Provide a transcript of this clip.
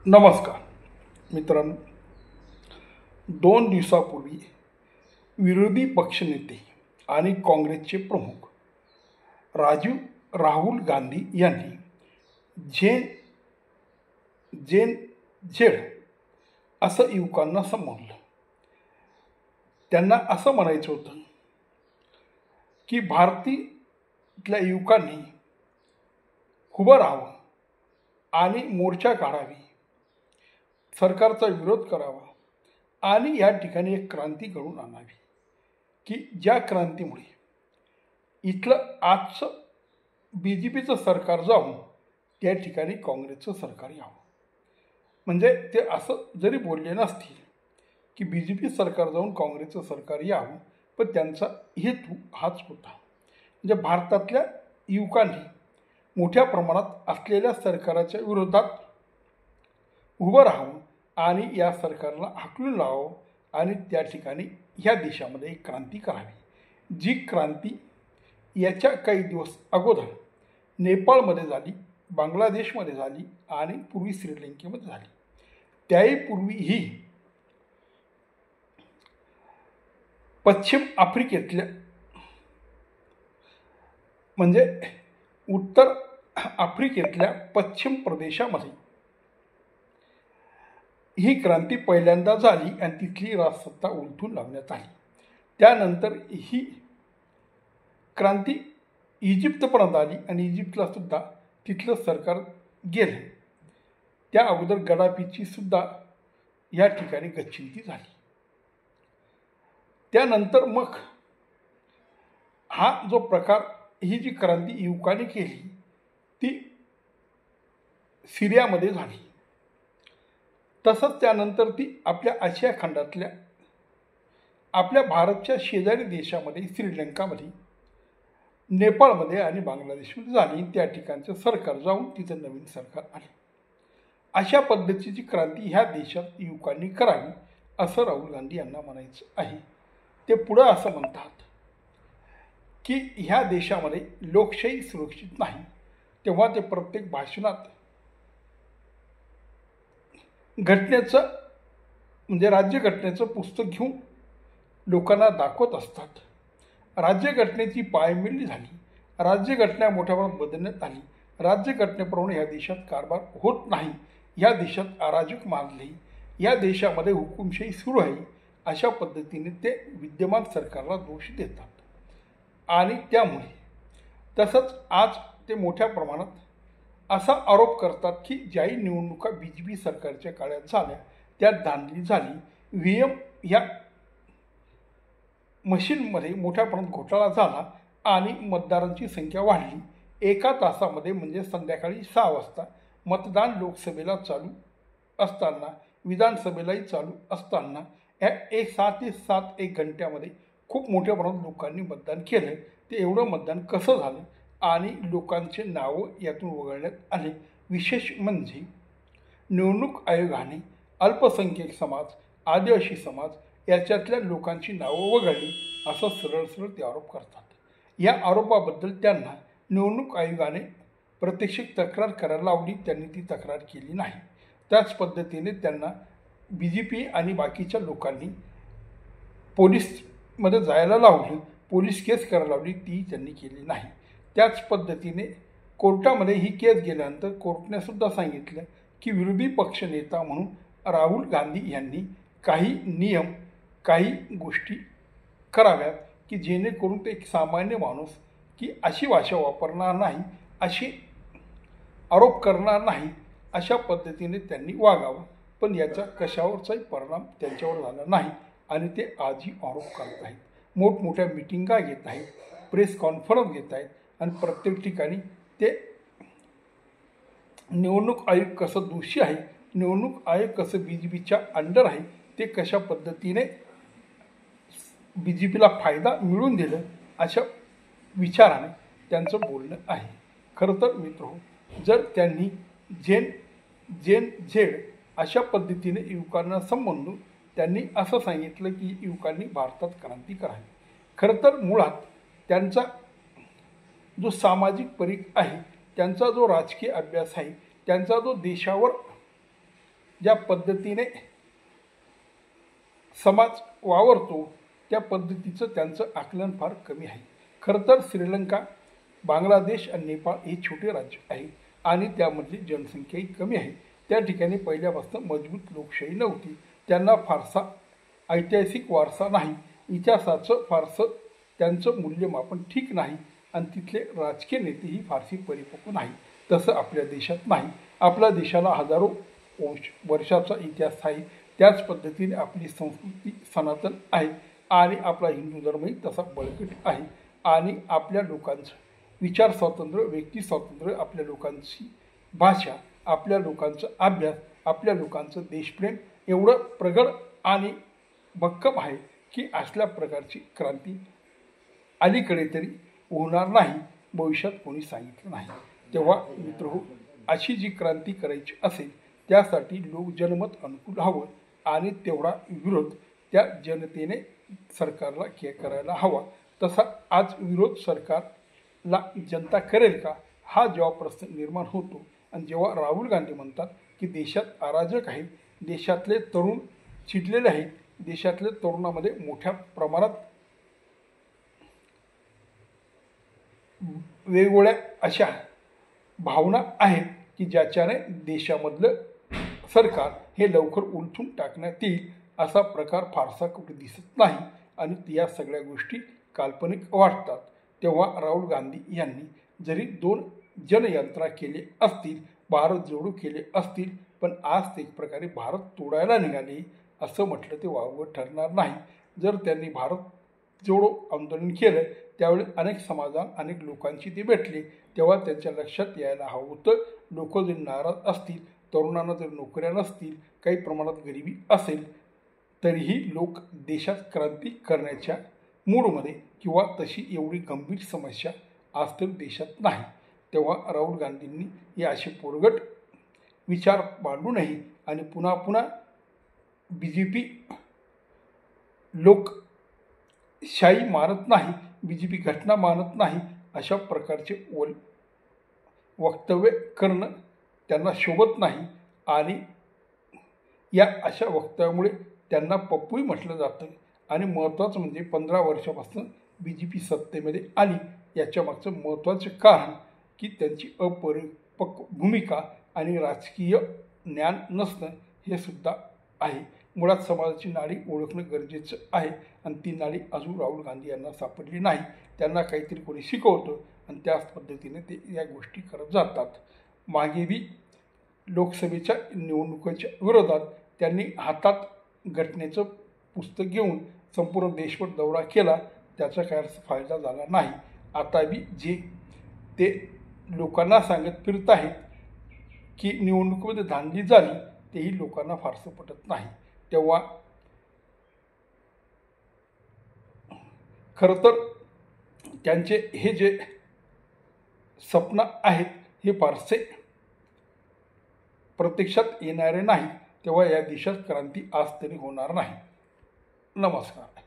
नमस्कार मित्रांनो, 2 दिवसापूर्वी विरोधी पक्षनेते आणि काँग्रेसचे प्रमुख राहुल गांधी यांनी झेन जेन झेड असं युवकांना संबोधलं. त्यांना असं म्हणायचं होतं की भारतातल्या युवकांनी उभं राहावं आणि मोर्चा काढावी, सरकारचा विरोध करावा आणि या ठिकाणी एक क्रांती घडवून आणावी, की ज्या क्रांतीमुळे इथलं आजचं BJPचं सरकार जाऊन त्या ठिकाणी काँग्रेसचं सरकार यावं. म्हणजे ते असं जरी बोलले नसतील की BJP सरकार जाऊन काँग्रेसचं सरकार यावं, पण त्यांचा हेतू हाच होता. म्हणजे भारतातल्या युवकांनी मोठ्या प्रमाणात असलेल्या सरकाराच्या विरोधात उभं राहावं आणि या सरकारला हाकलून लावावं आणि त्या ठिकाणी ह्या देशामध्ये एक क्रांती करावी. जी क्रांती याच्या काही दिवस अगोदर नेपाळमध्ये झाली, बांगलादेशमध्ये झाली आणि पूर्वी श्रीलंकेमध्ये झाली. त्याही पूर्वीही पश्चिम आफ्रिकेतल्या म्हणजे उत्तर आफ्रिकेतल्या पश्चिम प्रदेशामध्ये ही क्रांती पहिल्यांदा झाली आणि तिथली राजसत्ता उलथून लावण्यात आली. त्यानंतर ही क्रांती इजिप्तपर्यंत आली आणि इजिप्तला सुद्धा तिथलं सरकार गेलं. त्या अगोदर गडाफीची सुद्धा या ठिकाणी गच्चिंती झाली. त्यानंतर मग हा जो प्रकार, ही जी क्रांती युवकांनी केली ती सिरियामध्ये झाली. तसंच त्यानंतर ती आपल्या आशिया खंडातल्या आपल्या भारतच्या शेजारी देशामध्ये श्रीलंकामध्ये, नेपाळमध्ये आणि बांगलादेशमध्ये झाली. त्या ठिकाणचं सरकार जाऊन तिथं नवीन सरकार आले. अशा पद्धतीची क्रांती ह्या देशात युवकांनी करावी असं राहुल गांधी यांना म्हणायचं आहे. ते पुढं असं म्हणतात की ह्या देशामध्ये लोकशाही सुरक्षित नाही. तेव्हा ते प्रत्येक भाषणात घटनेचं म्हणजे राज्यघटनेचं पुस्तक घेऊन लोकांना दाखवत असतात. राज्यघटनेची पायमल्ली झाली, राज्यघटना मोठ्या प्रमाणात बदलण्यात आली, राज्यघटनेप्रमाणे ह्या देशात कारभार होत नाही, या देशात अराजक माजले, या देशामध्ये हुकुमशाही सुरू आहे, अशा पद्धतीने ते विद्यमान सरकारला दोष देतात. आणि त्यामुळे तसंच आज ते मोठ्या प्रमाणात असा आरोप करतात की ज्याही निवडणुका BJP सरकारच्या काळात झाल्या त्यात धांदली झाली, VM या मशीनमध्ये मोठ्या प्रमाणात घोटाळा झाला आणि मतदारांची संख्या वाढली. एका तासामध्ये म्हणजे संध्याकाळी 6 वाजता मतदान लोकसभेला चालू असताना, विधानसभेलाही चालू असताना या 6 ते 7 घंट्यामध्ये खूप मोठ्या प्रमाणात लोकांनी मतदान केलं. ते एवढं मतदान कसं झालं आणि लोकांचे नावं यातून वगळण्यात आले. विशेष म्हणजे निवडणूक आयोगाने अल्पसंख्याक समाज, आदिवासी समाज याच्यातल्या लोकांची नावं वगळली असं सरळ ते आरोप करतात. या आरोपाबद्दल त्यांना निवडणूक आयोगाने प्रत्यक्ष तक्रार करायला लावली. त्यांनी ती तक्रार केली नाही. त्याच पद्धतीने त्यांना BJP आणि बाकीच्या लोकांनी पोलीसमध्ये जायला लावलं, पोलीस केस करायला लावली, ती त्यांनी केली नाही. त्याच पद्धतीने कोर्टामध्ये ही केस गेल्यानंतर कोर्टाने सुद्धा सांगितलं की विरोधी पक्षनेता म्हणून राहुल गांधी यांनी काही नियम, काही गोष्टी कराव्यात की जेणेकरून ते एक सामान्य माणूस की अशी भाषा वापरणार नाही, अशी आरोप करणार नाही, अशा पद्धतीने त्यांनी वागावं. पण याचा कशावरचाही परिणाम त्यांच्यावर झाला नाही आणि ते आजही आरोप करत आहेत. मोठमोठ्या मिटिंगा घेत आहेत, प्रेस कॉन्फरन्स घेत आहेत आणि प्रत्येक ठिकाणी ते निवडणूक आयोग कसं दोषी आहे, निवडणूक आयोग कसं BJPच्या अंडर आहे, ते कशा पद्धतीने BJPला फायदा मिळवून दिलं, अशा विचाराने त्यांचं बोलणं आहे. खरं तर मित्रहो, जर त्यांनी जेन झेड अशा पद्धतीने युवकांना संबोधून त्यांनी असं सांगितलं की युवकांनी भारतात क्रांती करावी. खरं तर मुळात त्यांचा जो सामाजिक परीघ आहे, त्यांचा जो राजकीय अभ्यास आहे, त्यांचा जो देशावर ज्या पद्धतीने समाज वावरतो त्या पद्धतीचं त्यांचं आकलन फार कमी आहे. खरं तर श्रीलंका, बांगलादेश आणि नेपाळ हे छोटे राज्य आहे आणि त्यामधली जनसंख्याही कमी आहे. त्या ठिकाणी पहिल्यापासून मजबूत लोकशाही नव्हती. त्यांना फारसा ऐतिहासिक वारसा नाही. इतिहासाचं फारसं त्यांचं मूल्यमापन ठीक नाही आणि तिथले राजकीय नेतेही फारशी परिपक्व नाही. तसं आपल्या देशात नाही. आपल्या देशाला हजारो वर्षाचा इतिहास आहे. त्याच पद्धतीने आपली संस्कृती सनातन आहे आणि आपला हिंदू धर्मही तसा बळकट आहे. आणि आपल्या लोकांचं विचार स्वातंत्र्य, व्यक्ती स्वातंत्र्य, आपल्या लोकांची भाषा, आपल्या लोकांचा अभ्यास, आपल्या लोकांचं देशप्रेम एवढं प्रगड आणि भक्कम आहे की असल्या प्रकारची क्रांती अलीकडे तरी होणार नाही, भविष्यात कोणी सांगितलं नाही. तेव्हा मित्रहो, अशी जी क्रांती करायची असेल त्यासाठी लोक जनमत अनुकूल हवं आणि तेवढा विरोध त्या जनतेने सरकारला करायला हवा. तसा आज विरोध सरकारला जनता करेल का, हा जेव्हा प्रश्न निर्माण होतो आणि जेव्हा राहुल गांधी म्हणतात की देशात अराजक आहे, देशातले तरुण चिडलेले आहेत, देशातल्या तरुणामध्ये मोठ्या प्रमाणात वेगवेगळ्या अशा भावना आहेत की ज्याच्याने देशामधलं सरकार हे लवकर उलथून टाकण्यात येईल असा प्रकार फारसा कुठे दिसत नाही आणि या सगळ्या गोष्टी काल्पनिक वाटतात. तेव्हा राहुल गांधी यांनी जरी 2 जनयंत्रा केले असतील, भारत जोडो केले असतील, पण आज ते एक प्रकारे भारत तोडायला निघाले असं म्हटलं ते वावगं ठरणार नाही. जर त्यांनी भारत जोडो आंदोलन केलं त्यावेळी अनेक समाजात अनेक लोकांशी ते भेटले, तेव्हा त्यांच्या लक्षात यायला हवं होतं, लोक जर नाराज असतील, तरुणांना जर नोकऱ्या नसतील, काही प्रमाणात गरिबी असेल, तरीही लोक देशात क्रांती करण्याच्या मूडमध्ये किंवा तशी एवढी गंभीर समस्या आज तर देशात नाही. तेव्हा राहुल गांधींनी हे असे पोरगट विचार मांडू नये आणि पुन्हा पुन्हा BJP लोकशाही मानत नाही, BJP घटना मानत नाही अशा प्रकारचे वक्तव्य करणं त्यांना शोभत नाही आणि या अशा वक्तव्यामुळे त्यांना पप्पूही म्हटलं जातं. आणि महत्त्वाचं म्हणजे 15 वर्षापासून BJP सत्तेमध्ये आली याच्या मागचं महत्त्वाचं कारण की त्यांची अपरिपक्व भूमिका आणि राजकीय ज्ञान नसणं हे सुद्धा आहे. मुळात समाजाची नाडी ओळखणं गरजेचं आहे आणि ती नाडी अजून राहुल गांधी यांना सापडली नाही. त्यांना काहीतरी कोणी शिकवतं आणि त्याच पद्धतीने ते या गोष्टी करत जातात. मागे बी लोकसभेच्या निवडणुकीच्या विरोधात त्यांनी हातात घटनेचं पुस्तक घेऊन संपूर्ण देशभर दौरा केला, त्याचा काय फायदा झाला नाही. आता बी जे ते लोकांना सांगत फिरत आहेत की निवडणुकीमध्ये धांदली झाली, तेही लोकांना फारसं पटत नाही. तेव्हा खरं तर त्यांचे हे जे स्वप्न आहेत हे फारसे प्रत्यक्षात येणारे नाही. तेव्हा या देशात क्रांती आज तरी होणार नाही. नमस्कार.